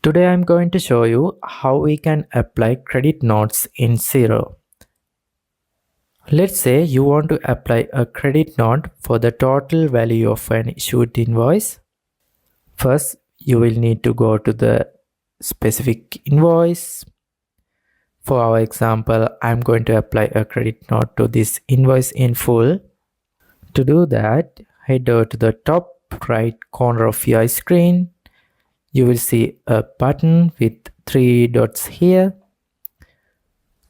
Today I'm going to show you how we can apply credit notes in Xero. Let's say you want to apply a credit note for the total value of an issued invoice. First, you will need to go to the specific invoice. For our example, I'm going to apply a credit note to this invoice in full. To do that, head over to the top right corner of your screen. You will see a button with 3 dots here.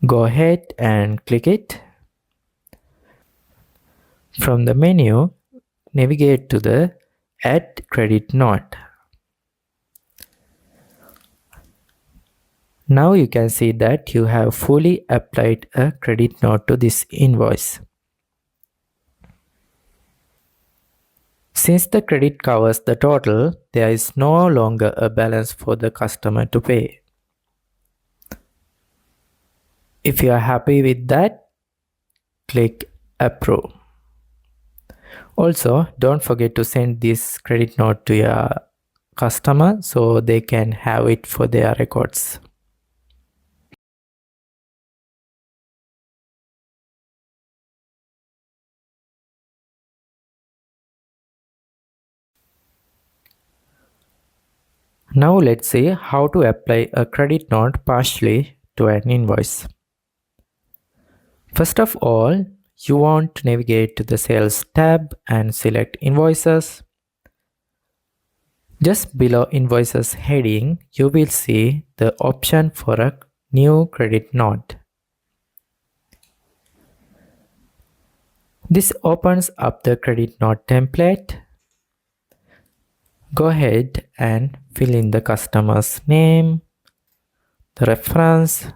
Go ahead and click it. From the menu, navigate to the Add Credit Note. Now you can see that you have fully applied a credit note to this invoice. Since the credit covers the total, there is no longer a balance for the customer to pay. If you are happy with that, click Approve. Also, don't forget to send this credit note to your customer so they can have it for their records. Now let's see how to apply a credit note partially to an invoice. First of all, you want to navigate to the Sales tab and select Invoices. Just below Invoices heading, you will see the option for a new credit note. This opens up the credit note template. Go ahead and fill in the customer's name, the reference,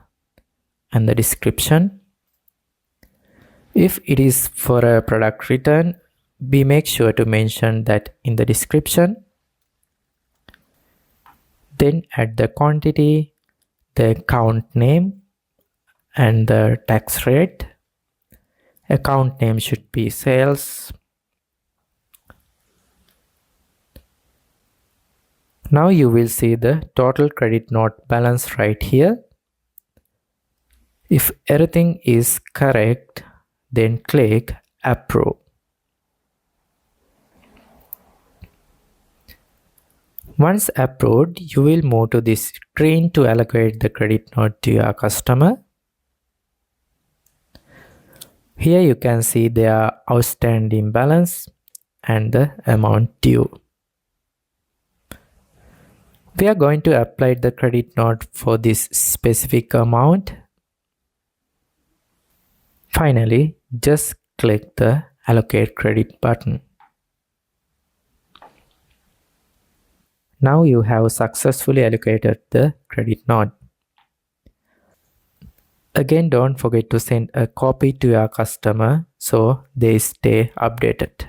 and the description. If it is for a product return, make sure to mention that in the description. Then add the quantity, the account name, and the tax rate. Account name should be sales. Now you will see the total credit note balance right here. If everything is correct, then click Approve. Once approved, you will move to this screen to allocate the credit note to your customer. Here you can see their outstanding balance and the amount due. We are going to apply the credit note for this specific amount. Finally, just click the Allocate Credit button. Now you have successfully allocated the credit note. Again, don't forget to send a copy to your customer so they stay updated.